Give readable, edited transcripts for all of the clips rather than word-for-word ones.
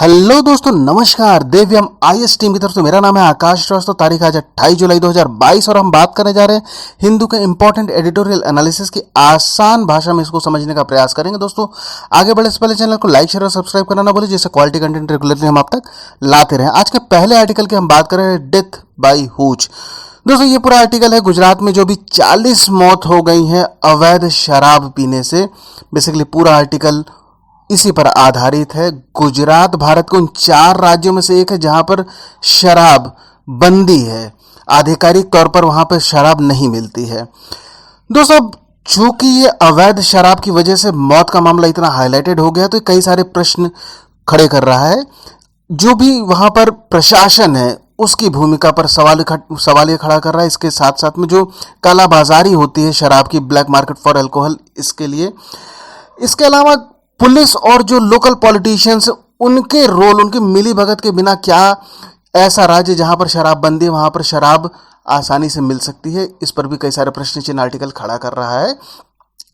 Hello दोस्तों, नमस्कार। देव्यम IAS team की तरफ से मेरा नाम है आकाश श्रीवास्तव। तारीख आज 28 जुलाई 2022 और हम बात करने जा रहे हैं हिंदू के इंपॉर्टेंट एडिटोरियल एनालिसिस की आसान भाषा में इसको समझने का प्रयास करेंगे। दोस्तों, आगे बढ़े से पहले चैनल को लाइक शेयर और सब्सक्राइब करना ना भूलिए, जिससे क्वालिटी कंटेंट रेगुलरली हम आप तक लाते रहें। आज के पहले आर्टिकल की हम बात कर रहे हैं डेथ बाई हुच। दोस्तों, ये पूरा आर्टिकल है गुजरात में जो भी 40 मौत हो गई हैं अवैध शराब पीने से। बेसिकली पूरा आर्टिकल इसी पर आधारित है। गुजरात भारत के उन 4 राज्यों में से एक है जहां पर शराब बंदी है, आधिकारिक तौर पर वहां पर शराब नहीं मिलती है। दोस्तों, चूंकि ये अवैध शराब की वजह से मौत का मामला इतना हाईलाइटेड हो गया तो कई सारे प्रश्न खड़े कर रहा है। जो भी वहां पर प्रशासन है उसकी भूमिका पर सवाल ये खड़ा कर रहा है। इसके साथ साथ में जो कालाबाजारी होती है शराब की, ब्लैक मार्केट फॉर अल्कोहल, इसके लिए, इसके अलावा पुलिस और जो लोकल पॉलिटिशियंस, उनके रोल, उनकी मिली भगत के बिना क्या ऐसा राज्य जहां पर शराब बंदी है वहां पर शराब आसानी से मिल सकती है, इस पर भी कई सारे प्रश्न चिन्ह आर्टिकल खड़ा कर रहा है।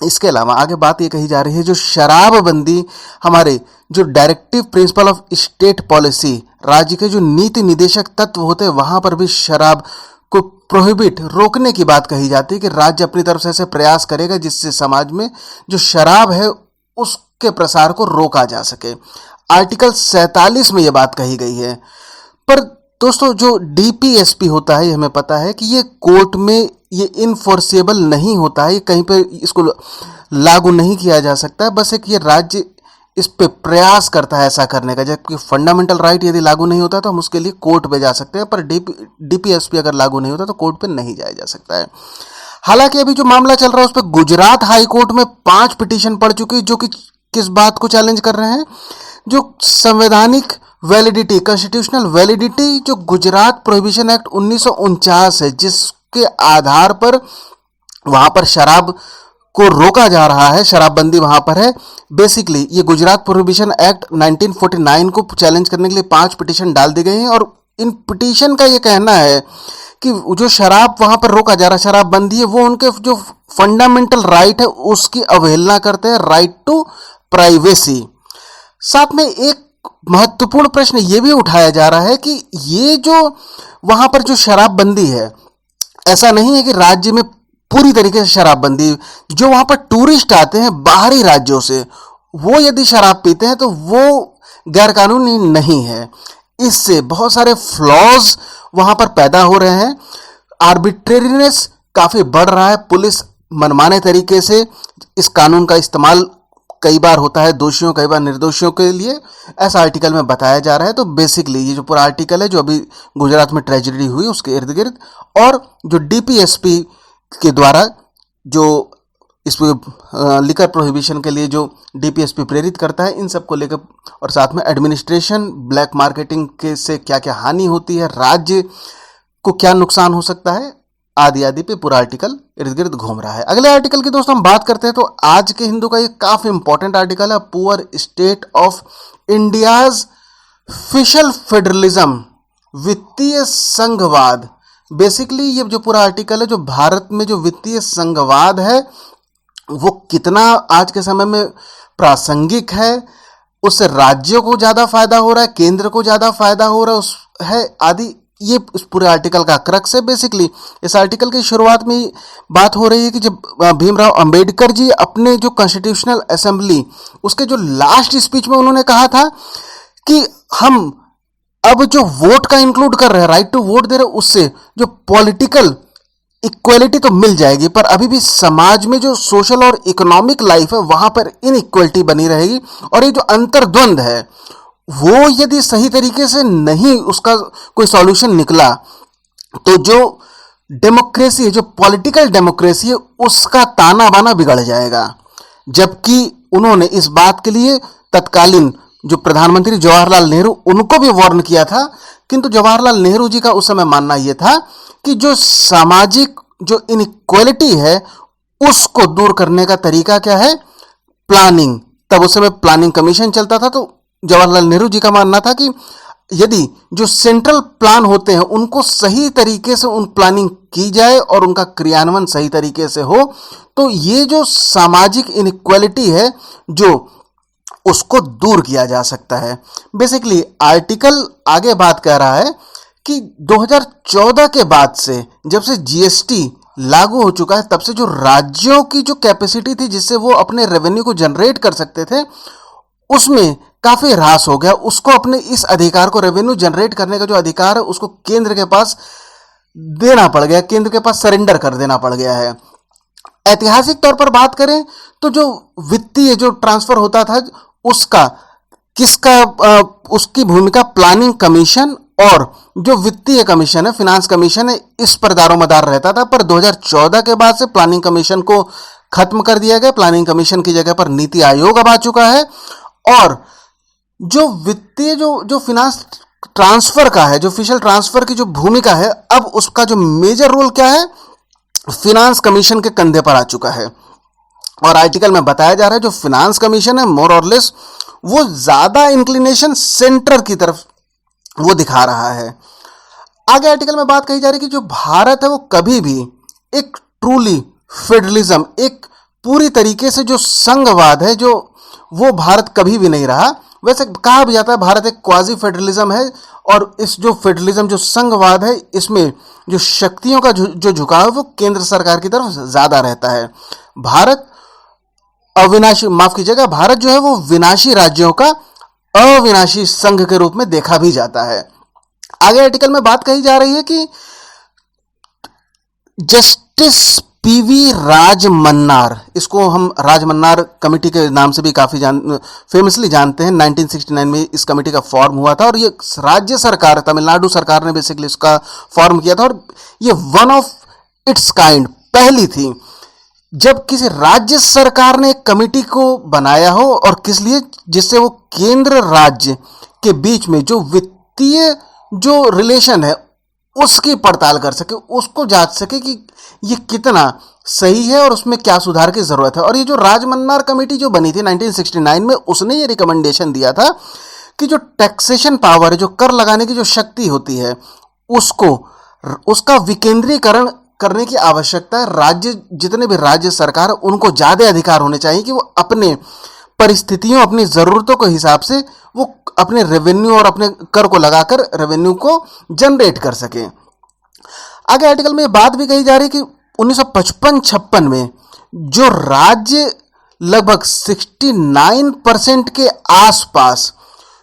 इसके अलावा आगे बात ये कही जा रही है जो शराबबंदी हमारे जो directive principle of state policy, राज्य के जो नीति निदेशक तत्व होते हैं वहां पर भी शराब को प्रोहिबिट, रोकने की बात कही जाती है कि राज्य अपनी तरफ से ऐसे प्रयास करेगा जिससे समाज में जो शराब है उसके प्रसार को रोका जा सके। आर्टिकल 47 में यह बात कही गई है। पर दोस्तों, जो डीपीएसपी होता है, हमें पता है कि ये कोर्ट में ये इनफोर्सेबल नहीं होता है, कहीं पे इसको लागू नहीं किया जा सकता है। बस एक ये राज्य इस पे प्रयास करता है ऐसा करने का। जबकि फंडामेंटल राइट यदि लागू नहीं होता तो हम उसके लिए कोर्ट पे जा सकते हैं, पर डीपीएसपी अगर लागू नहीं होता तो कोर्ट पे नहीं जाया जा सकता है। हालांकि अभी जो मामला चल रहा है उस पर गुजरात हाई कोर्ट में 5 पिटीशन पड़ चुकी है, जो कि किस बात को चैलेंज कर रहे हैं, जो संवैधानिक वैलिडिटी, कॉन्स्टिट्यूशनल वैलिडिटी, जो गुजरात प्रोहिबिशन एक्ट 1949 है, जिसके आधार पर वहां पर शराब को रोका जा रहा है, शराबबंदी वहां पर है। बेसिकली ये गुजरात प्रोहिबिशन एक्ट 1949 को चैलेंज करने के लिए 5 पिटीशन डाल दी गई हैं और इन पिटीशन का ये कहना है कि जो शराब वहां पर रोका जा रहा है, शराबबंदी है, वो उनके जो फंडामेंटल राइट है उसकी अवहेलना करते हैं, राइट टू प्राइवेसी। साथ में एक महत्वपूर्ण प्रश्न ये भी उठाया जा रहा है कि ये जो वहां पर जो शराबबंदी है, ऐसा नहीं है कि राज्य में पूरी तरीके से शराबबंदी, जो वहां पर टूरिस्ट आते हैं बाहरी राज्यों से, वो यदि शराब पीते हैं तो वो गैरकानूनी नहीं है। इससे बहुत सारे फ्लॉज वहां पर पैदा हो रहे हैं, आर्बिट्रेरीनेस काफी बढ़ रहा है, पुलिस मनमाने तरीके से इस कानून का इस्तेमाल कई बार होता है दोषियों, कई बार निर्दोषियों के लिए, ऐसा आर्टिकल में बताया जा रहा है। तो बेसिकली ये जो पूरा आर्टिकल है जो अभी गुजरात में ट्रेजेडी हुई उसके इर्द गिर्द, और जो डीपीएसपी के द्वारा जो इस लिकर प्रोहिबिशन के लिए जो डीपीएसपी प्रेरित करता है, इन सब को लेकर, और साथ में एडमिनिस्ट्रेशन, ब्लैक मार्केटिंग के से क्या क्या हानि होती है, राज्य को क्या नुकसान हो सकता है, आदि आदि पे पूरा आर्टिकल इर्द गिर्द घूम रहा है। अगले आर्टिकल की दोस्तों हम बात करते हैं तो आज के हिंदू का ये काफी इंपॉर्टेंट आर्टिकल है, poor state of India's fiscal federalism, वित्तीय संघवाद। बेसिकली ये जो पूरा आर्टिकल है, जो भारत में जो वित्तीय संघवाद है वो कितना आज के समय में प्रासंगिक है, उससे राज्यों को ज्यादा फायदा हो रहा है, केंद्र को ज्यादा फायदा हो रहा है आदि, ये इस पूरे आर्टिकल का क्रक्स है। बेसिकली इस आर्टिकल की शुरुआत में बात हो रही है कि जब भीमराव अंबेडकर जी अपने जो कॉन्स्टिट्यूशनल असेंबली, उसके जो लास्ट स्पीच में उन्होंने कहा था कि हम अब जो वोट का इंक्लूड कर रहे हैं, राइट टू वोट दे रहे हैं, उससे जो पॉलिटिकल इक्वलिटी तो मिल जाएगी, पर अभी भी समाज में जो सोशल और इकोनॉमिक लाइफ है वहां पर इनइक्वलिटी बनी रहेगी। और ये जो अंतर्द्वंद है वो यदि सही तरीके से नहीं उसका कोई सॉल्यूशन निकला तो जो डेमोक्रेसी है, जो पॉलिटिकल डेमोक्रेसी है, उसका ताना बाना बिगड़ जाएगा। जबकि उन्होंने इस बात के लिए तत्कालीन जो प्रधानमंत्री जवाहरलाल नेहरू, उनको भी वार्न किया था, किंतु जवाहरलाल नेहरू जी का उस समय मानना यह था कि जो सामाजिक जो इनइक्वालिटी है उसको दूर करने का तरीका क्या है, प्लानिंग। तब उस समय प्लानिंग कमीशन चलता था, तो जवाहरलाल नेहरू जी का मानना था कि यदि जो सेंट्रल प्लान होते हैं उनको सही तरीके से उन प्लानिंग की जाए और उनका क्रियान्वयन सही तरीके से हो, तो ये जो सामाजिक इनइक्वालिटी है जो उसको दूर किया जा सकता है। बेसिकली आर्टिकल आगे बात कर रहा है कि 2014 के बाद से, जब से जीएसटी लागू हो चुका है, तब से जो राज्यों की जो कैपेसिटी थी जिससे वो अपने रेवेन्यू को जनरेट कर सकते थे, उसमें काफी ह्रास हो गया। उसको अपने इस अधिकार को, रेवेन्यू जनरेट करने का जो अधिकार है, उसको केंद्र के पास देना पड़ गया, केंद्र के पास सरेंडर कर देना पड़ गया है। ऐतिहासिक तौर पर बात करें तो जो वित्तीय जो ट्रांसफर होता था, उसका उसकी भूमिका प्लानिंग कमीशन और जो वित्तीय कमीशन है, फाइनेंस कमीशन है, इस पर दारोमदार रहता था। पर 2014 के बाद से प्लानिंग कमीशन को खत्म कर दिया गया। प्लानिंग कमीशन की जगह पर नीति आयोग अब आ चुका है। और जो वित्तीय जो फाइनेंस ट्रांसफर का है, जो ऑफिशियल ट्रांसफर की जो भूमिका है, अब उसका जो मेजर रोल क्या है, फाइनेंस कमीशन के कंधे पर आ चुका है। और आर्टिकल में बताया जा रहा है जो फाइनेंस कमीशन है, मोर और लेस वो ज्यादा इंक्लिनेशन सेंटर की तरफ वो दिखा रहा है। आगे आर्टिकल में बात कही जा रही है कि जो भारत है वो कभी भी एक ट्रूली फेडरलिज्म, एक पूरी तरीके से जो संघवाद है, जो वो भारत कभी भी नहीं रहा। वैसे कहा भी जाता है भारत एक क्वाजी फेडरलिज्म है, और इस जो फेडरलिज्म, जो संघवाद है, इसमें जो शक्तियों का जो झुकाव है वो केंद्र सरकार की तरफ ज्यादा रहता है। भारत अविनाशी, माफ कीजिएगा, भारत जो है वो विनाशी राज्यों का अविनाशी संघ के रूप में देखा भी जाता है। आगे आर्टिकल में बात कही जा रही है कि जस्टिस पीवी राजमन्नार, इसको हम राजमन्नार कमेटी के नाम से भी काफी फेमसली जानते हैं। 1969 में इस कमेटी का फॉर्म हुआ था, और ये राज्य सरकार, तमिलनाडु सरकार ने बेसिकली इसका फॉर्म किया था। और ये वन ऑफ इट्स काइंड पहली थी जब किसी राज्य सरकार ने एक कमेटी को बनाया हो, और किस लिए, जिससे वो केंद्र राज्य के बीच में जो वित्तीय जो रिलेशन है उसकी पड़ताल कर सके, उसको जांच सके कि ये कितना सही है और उसमें क्या सुधार की जरूरत है। और ये जो राजमन्नार कमेटी जो बनी थी 1969 में, उसने ये रिकमेंडेशन दिया था कि जो टैक्सेशन पावर है, जो कर लगाने की जो शक्ति होती है, उसका विकेंद्रीकरण करने की आवश्यकता है। राज्य, जितने भी राज्य सरकार, उनको ज्यादा अधिकार होने चाहिए कि वो अपने परिस्थितियों, अपनी जरूरतों के हिसाब से वो अपने रेवेन्यू और अपने कर को लगाकर रेवेन्यू को जनरेट कर सके। आगे आर्टिकल में बात भी कही जा रही है कि 1955-56 में जो राज्य लगभग 69% के आसपास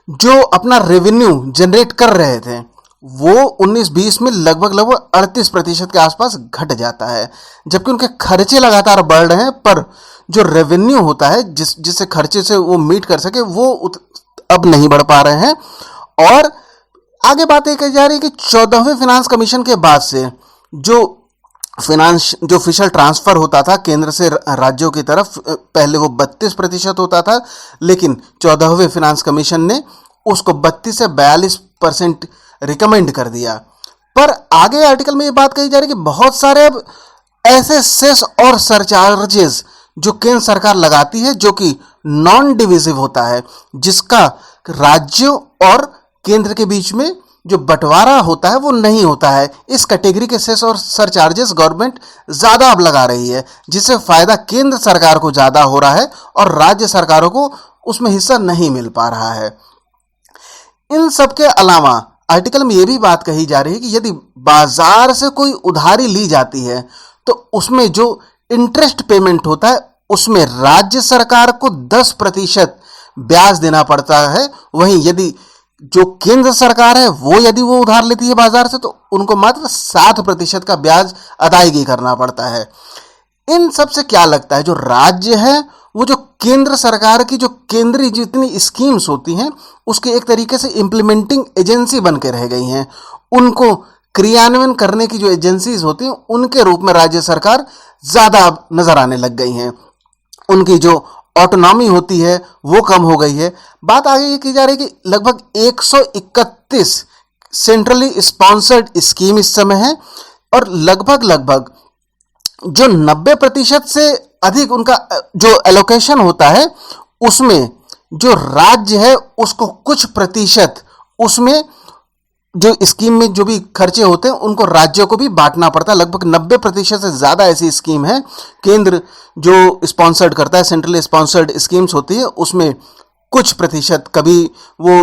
जो अपना रेवेन्यू जनरेट कर रहे थे, वो 19-20 में लगभग 38% के आसपास घट जाता है। जबकि उनके खर्चे लगातार बढ़ रहे हैं, पर जो रेवेन्यू होता है, जिससे खर्चे से वो मीट कर सके, वो अब नहीं बढ़ पा रहे हैं। और आगे बात ये कही जा रही है कि 14वें फाइनेंस कमीशन के बाद से जो ऑफिशियल ट्रांसफर होता था केंद्र से राज्यों की तरफ, पहले वो 32% होता था, लेकिन 14वें फाइनेंस कमीशन ने उसको 32 से 42% रिकमेंड कर दिया। पर आगे आर्टिकल में ये बात कही जा रही है कि बहुत सारे अब ऐसे सेस और सरचार्जेस जो केंद्र सरकार लगाती है, जो कि नॉन डिविजिव होता है, जिसका राज्यों और केंद्र के बीच में जो बंटवारा होता है वो नहीं होता है। इस कैटेगरी के सेस और सरचार्जेस गवर्नमेंट ज्यादा अब लगा रही है, जिससे फायदा केंद्र सरकार को ज्यादा हो रहा है और राज्य सरकारों को उसमें हिस्सा नहीं मिल पा रहा है। इन सब के अलावा आर्टिकल में यह भी बात कही जा रही है कि यदि बाजार से कोई उधारी ली जाती है तो उसमें जो इंटरेस्ट पेमेंट होता है उसमें राज्य सरकार को 10% ब्याज देना पड़ता है। वहीं यदि जो केंद्र सरकार है यदि वो उधार लेती है बाजार से, तो उनको मात्र 7% का ब्याज अदायगी करना पड़ता है। इन सब से क्या लगता है, जो राज्य है वो जो केंद्र सरकार की जो केंद्रीय जितनी स्कीम्स होती हैं उसके एक तरीके से इंप्लीमेंटिंग एजेंसी बन के रह गई हैं। उनको क्रियान्वयन करने की जो एजेंसीज होती हैं उनके रूप में राज्य सरकार ज्यादा नजर आने लग गई हैं। उनकी जो ऑटोनॉमी होती है वो कम हो गई है। बात आगे ये की जा रही है कि लगभग 131 सेंट्रली स्पॉन्सर्ड स्कीम इस समय है, और लगभग जो 90% से अधिक उनका जो एलोकेशन होता है उसमें जो राज्य है उसको कुछ प्रतिशत उसमें जो स्कीम में जो भी खर्चे होते हैं उनको राज्यों को भी बांटना पड़ता है। लगभग 90% से ज्यादा ऐसी स्कीम है केंद्र जो स्पॉन्सर्ड करता है, सेंट्रली स्पॉन्सर्ड स्कीम्स होती है, उसमें कुछ प्रतिशत, कभी वो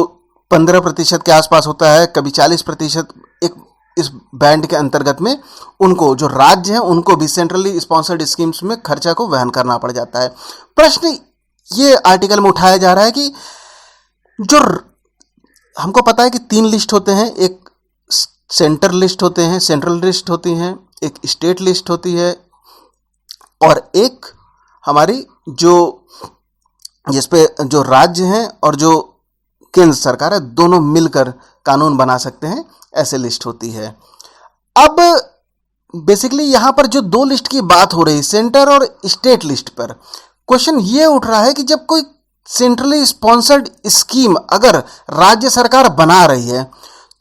15% के आसपास होता है, कभी 40%, एक इस बैंड के अंतर्गत में उनको, जो राज्य हैं, उनको भी सेंट्रली स्पॉन्सर्ड स्कीम्स में खर्चा को वहन करना पड़ जाता है। प्रश्न ये आर्टिकल में उठाया जा रहा है कि जो हमको पता है कि 3 लिस्ट होते हैं, एक सेंटर लिस्ट होते हैं, सेंट्रल लिस्ट होती हैं, एक स्टेट लिस्ट होती है, और एक हमारी जो जिस पे जो राज्य हैं और जो केंद्र सरकार है दोनों मिलकर कानून बना सकते हैं, ऐसे लिस्ट होती है। अब बेसिकली यहां पर जो 2 लिस्ट की बात हो रही, सेंटर और स्टेट लिस्ट पर, क्वेश्चन ये उठ रहा है कि जब कोई सेंट्रली स्पॉन्सर्ड स्कीम अगर राज्य सरकार बना रही है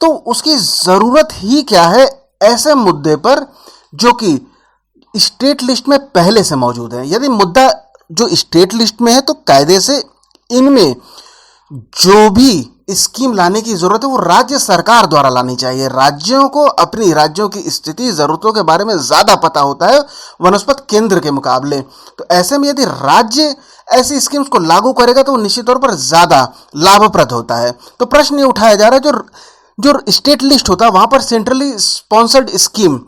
तो उसकी जरूरत ही क्या है ऐसे मुद्दे पर जो कि स्टेट लिस्ट में पहले से मौजूद है। यदि मुद्दा जो स्टेट लिस्ट में है तो कायदे से इनमें जो भी स्कीम लाने की जरूरत है वो राज्य सरकार द्वारा लानी चाहिए। राज्यों को अपनी राज्यों की स्थिति, जरूरतों के बारे में ज्यादा पता होता है वनस्पत केंद्र के मुकाबले। तो ऐसे में यदि राज्य ऐसी स्कीम्स को लागू करेगा तो वो निश्चित तौर पर ज्यादा लाभप्रद होता है। तो प्रश्न ये उठाया जा रहा है जो स्टेट लिस्ट होता है वहां पर सेंट्रली स्पॉन्सर्ड स्कीम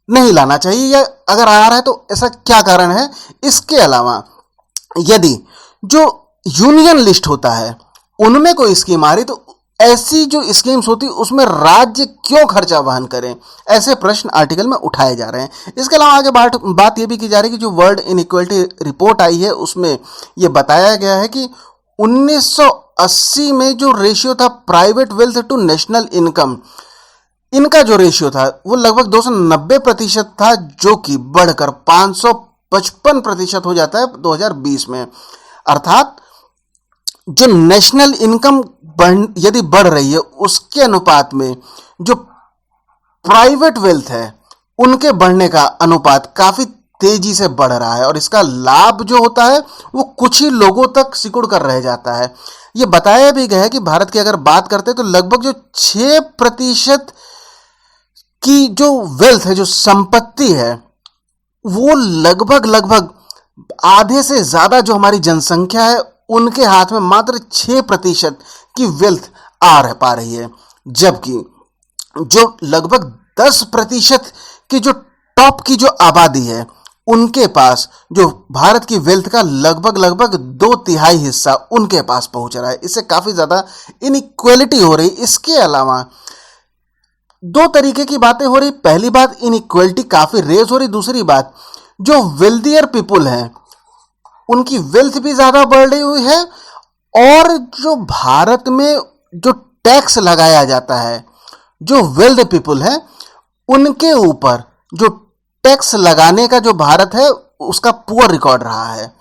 नहीं लाना चाहिए, या अगर आ रहा है तो ऐसा क्या कारण है। इसके अलावा यदि जो यूनियन लिस्ट होता है उनमें कोई स्कीम आ रही तो ऐसी जो स्कीम्स होती उसमें राज्य क्यों खर्चा वहन करें, ऐसे प्रश्न आर्टिकल में उठाए जा रहे हैं। इसके अलावा आगे बात यह भी की जा रही है कि जो वर्ल्ड इनइक्वालिटी रिपोर्ट आई है उसमें यह बताया गया है कि 1980 में जो रेशियो था private wealth to national income, इनका जो रेशियो था वो लगभग 290% था, जो कि बढ़कर 555% हो जाता है 2020 में। अर्थात जो नेशनल इनकम यदि बढ़ रही है उसके अनुपात में जो प्राइवेट वेल्थ है उनके बढ़ने का अनुपात काफी तेजी से बढ़ रहा है, और इसका लाभ जो होता है वो कुछ ही लोगों तक सिकुड़ कर रह जाता है। ये बताया भी गया है कि भारत की अगर बात करते हैं तो लगभग जो 6% की जो वेल्थ है, जो संपत्ति है, वो लगभग आधे से ज्यादा जो हमारी जनसंख्या है उनके हाथ में मात्र 6% की वेल्थ आ पा रही है, जबकि जो लगभग 10% की जो टॉप की जो आबादी है उनके पास जो भारत की वेल्थ का लगभग 2/3 हिस्सा उनके पास पहुंच रहा है। इससे काफी ज्यादा इनइक्वालिटी हो रही। इसके अलावा 2 तरीके की बातें हो रही। पहली बात, इनइक्वालिटी काफी रेज हो रही। दूसरी बात, जो वेल्दियर पीपुल हैं उनकी वेल्थ भी ज्यादा बढ़ रही हुई है, और जो भारत में जो टैक्स लगाया जाता है, जो वेल्थ पीपुल है उनके ऊपर जो टैक्स लगाने का जो भारत है उसका पुअर रिकॉर्ड रहा है।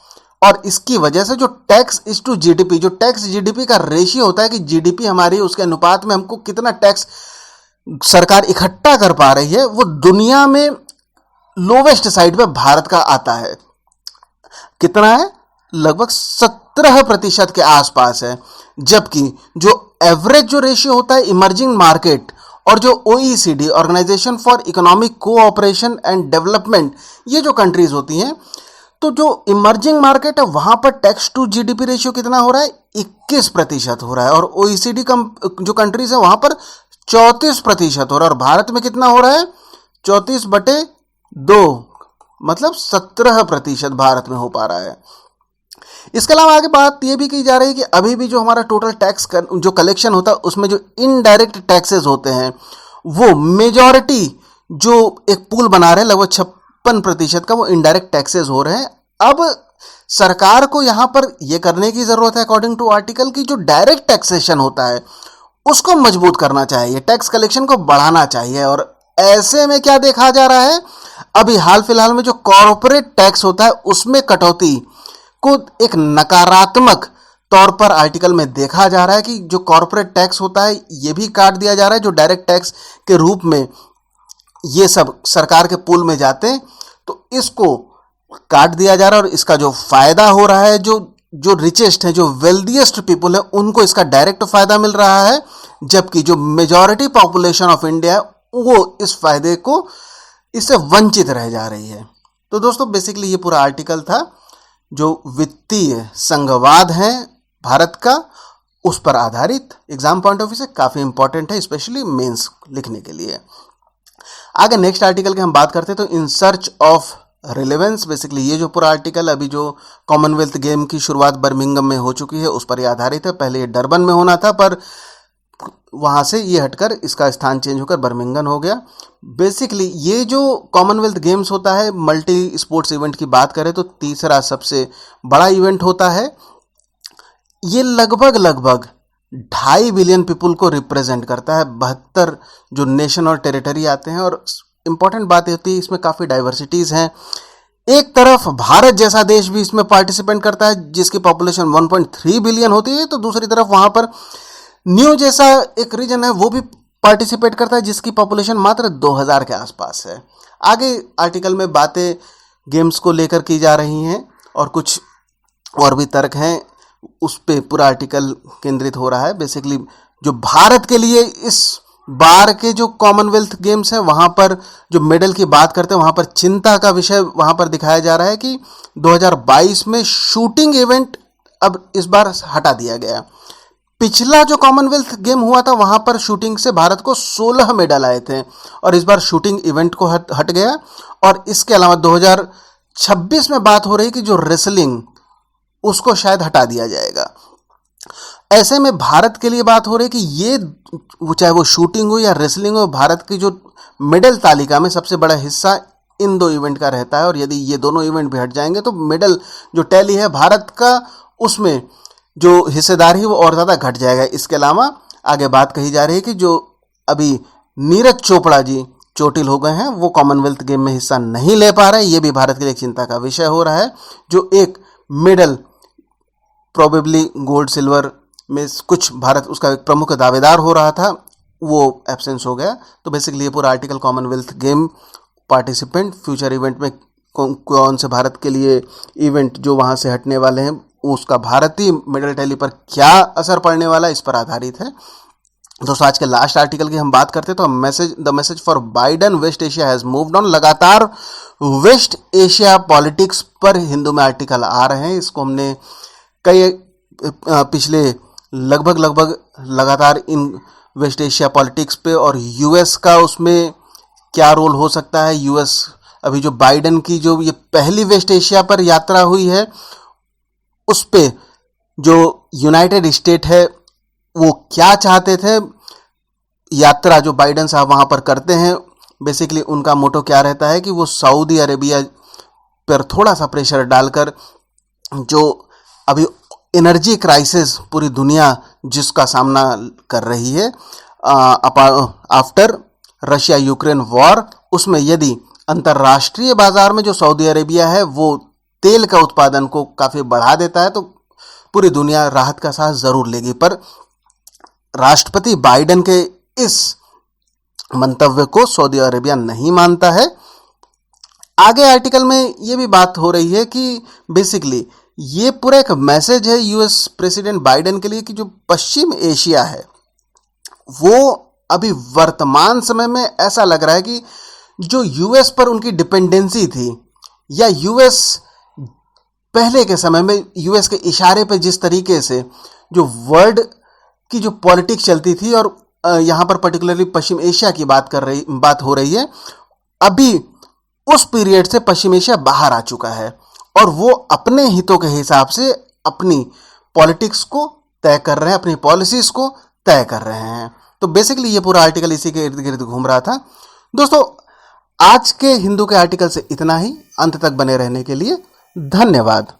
और इसकी वजह से जो टैक्स इज टू जीडीपी, जो टैक्स जीडीपी का रेशियो होता है कि जीडीपी हमारी उसके अनुपात में हमको कितना टैक्स सरकार इकट्ठा कर पा रही है, वो दुनिया में लोवेस्ट साइड पे भारत का आता है। कितना है? लगभग 17% के आसपास है। जबकि जो एवरेज जो रेशियो होता है इमर्जिंग मार्केट और जो OECD, organisation for economic cooperation and development, ये जो कंट्रीज होती हैं, तो जो इमर्जिंग मार्केट है वहां पर टैक्स टू जीडीपी रेशियो कितना हो रहा है? 21% हो रहा है। और ओईसीडी जो कंट्रीज है वहां पर 34% हो रहा है। और भारत में कितना हो रहा है? 34/2, मतलब 17% भारत में हो पा रहा है। इसके अलावा आगे बात यह भी की जा रही है कि अभी भी जो हमारा टोटल टैक्स जो कलेक्शन होता है उसमें जो इनडायरेक्ट टैक्सेस होते हैं वो मेजॉरिटी जो एक पूल बना रहे हैं, लगभग 56% का वो इनडायरेक्ट टैक्सेस हो रहे हैं। अब सरकार को यहां पर यह करने की जरूरत है अकॉर्डिंग टू आर्टिकल की जो डायरेक्ट टैक्सेशन होता है उसको मजबूत करना चाहिए, टैक्स कलेक्शन को बढ़ाना चाहिए। और ऐसे में क्या देखा जा रहा है, अभी हाल फिलहाल में जो कॉर्पोरेट टैक्स होता है उसमें कटौती को एक नकारात्मक तौर पर आर्टिकल में देखा जा रहा है कि जो कॉर्पोरेट टैक्स होता है ये भी काट दिया जा रहा है। जो डायरेक्ट टैक्स के रूप में ये सब सरकार के पूल में जाते हैं तो इसको काट दिया जा रहा है, और इसका जो फायदा हो रहा है जो रिचेस्ट है, जो वेल्दिएस्ट पीपल है, उनको इसका डायरेक्ट फायदा मिल रहा है, जबकि जो मेजॉरिटी पॉपुलेशन ऑफ इंडिया है वो इस फायदे को इससे वंचित रह जा रही है। तो दोस्तों बेसिकली ये पूरा आर्टिकल था जो वित्तीय संघवाद है भारत का उस पर आधारित एग्जाम पॉइंट ऑफ व्यू से काफ़ी इंपॉर्टेंट है, स्पेशली मेंस लिखने के लिए। आगे नेक्स्ट आर्टिकल की हम बात करते हैं तो in search of relevance, basically ये जो पूरा आर्टिकल अभी जो कॉमनवेल्थ गेम की शुरुआत बर्मिंघम में हो चुकी है उस पर ये आधारित है। पहले ये डरबन में होना था, पर वहाँ से ये हटकर इसका स्थान चेंज होकर बर्मिंघम हो गया। बेसिकली ये जो कॉमनवेल्थ गेम्स होता है, मल्टी स्पोर्ट्स इवेंट की बात करें तो तीसरा सबसे बड़ा इवेंट होता है। ये लगभग 2.5 बिलियन पीपुल को रिप्रेजेंट करता है। 72 जो नेशन और टेरिटरी आते हैं, और इम्पॉर्टेंट बात ये होती है इसमें काफ़ी डाइवर्सिटीज़ हैं। एक तरफ भारत जैसा देश भी इसमें पार्टिसिपेट करता है जिसकी पॉपुलेशन 1.3 बिलियन होती है, तो दूसरी तरफ वहाँ पर न्यू जैसा एक रीजन है वो भी पार्टिसिपेट करता है जिसकी पॉपुलेशन मात्र 2000 के आसपास है। आगे आर्टिकल में बातें गेम्स को लेकर की जा रही हैं और कुछ और भी तर्क हैं, उस पे पूरा आर्टिकल केंद्रित हो रहा है। बेसिकली जो भारत के लिए इस बार के जो कॉमनवेल्थ गेम्स हैं वहाँ पर जो मेडल की बात करते हैं वहाँ पर चिंता का विषय वहाँ पर दिखाया जा रहा है कि 2022 में शूटिंग इवेंट अब इस बार हटा दिया गया। पिछला जो कॉमनवेल्थ गेम हुआ था वहाँ पर शूटिंग से भारत को 16 मेडल आए थे और इस बार शूटिंग इवेंट को हट गया। और इसके अलावा 2026 में बात हो रही कि जो रेसलिंग उसको शायद हटा दिया जाएगा। ऐसे में भारत के लिए बात हो रही है कि ये चाहे वो शूटिंग हो या रेसलिंग हो, भारत की जो मेडल तालिका में सबसे बड़ा हिस्सा इन दो इवेंट का रहता है, और यदि ये दोनों इवेंट भी हट जाएंगे तो मेडल जो टैली है भारत का उसमें जो हिस्सेदारी है वो और ज़्यादा घट जाएगा। इसके अलावा आगे बात कही जा रही है कि जो अभी नीरज चोपड़ा जी चोटिल हो गए हैं वो कॉमनवेल्थ गेम में हिस्सा नहीं ले पा रहे हैं, ये भी भारत के लिए चिंता का विषय हो रहा है। जो एक मेडल प्रोबेबली गोल्ड सिल्वर में कुछ भारत उसका एक प्रमुख दावेदार हो रहा था वो एब्सेंस हो गया। तो बेसिकली ये पूरा article Commonwealth game participant future event में कौन से भारत के लिए इवेंट जो वहाँ से हटने वाले हैं उसका भारतीय मेडल टैली पर क्या असर पड़ने वाला है इस पर आधारित है। दोस्तों आज के लास्ट आर्टिकल की हम बात करते हैं तो the message for Biden West Asia has moved on. लगातार वेस्ट एशिया पॉलिटिक्स पर हिंदू में आर्टिकल आ रहे हैं। इसको हमने कई पिछले लगभग लगातार इन वेस्ट एशिया पॉलिटिक्स पे और यूएस का उसमें क्या रोल हो सकता है, यूएस अभी जो बाइडन की जो ये पहली वेस्ट एशिया पर यात्रा हुई है उस पे जो यूनाइटेड स्टेट है वो क्या चाहते थे, यात्रा जो बाइडन साहब वहाँ पर करते हैं बेसिकली उनका मोटो क्या रहता है कि वो सऊदी अरेबिया पर थोड़ा सा प्रेशर डालकर जो अभी एनर्जी क्राइसिस पूरी दुनिया जिसका सामना कर रही है आफ्टर रशिया यूक्रेन वॉर, उसमें यदि अंतर्राष्ट्रीय बाजार में जो सऊदी अरेबिया है वो तेल का उत्पादन को काफ़ी बढ़ा देता है तो पूरी दुनिया राहत का सांस ज़रूर लेगी। पर राष्ट्रपति बाइडन के इस मंतव्य को सऊदी अरेबिया नहीं मानता है। आगे आर्टिकल में ये भी बात हो रही है कि बेसिकली ये पूरा एक मैसेज है यूएस प्रेसिडेंट बाइडन के लिए कि जो पश्चिम एशिया है वो अभी वर्तमान समय में ऐसा लग रहा है कि जो यूएस पर उनकी डिपेंडेंसी थी या यूएस पहले के समय में यूएस के इशारे पर जिस तरीके से जो वर्ल्ड की जो पॉलिटिक्स चलती थी और यहाँ पर पर्टिकुलरली पश्चिम एशिया की बात हो रही है, अभी उस पीरियड से पश्चिम एशिया बाहर आ चुका है और वो अपने हितों के हिसाब से अपनी पॉलिटिक्स को तय कर रहे हैं, अपनी पॉलिसीज को तय कर रहे हैं। तो बेसिकली ये पूरा आर्टिकल इसी के इर्द गिर्द घूम रहा था। दोस्तों आज के हिंदू के आर्टिकल से इतना ही। अंत तक बने रहने के लिए धन्यवाद।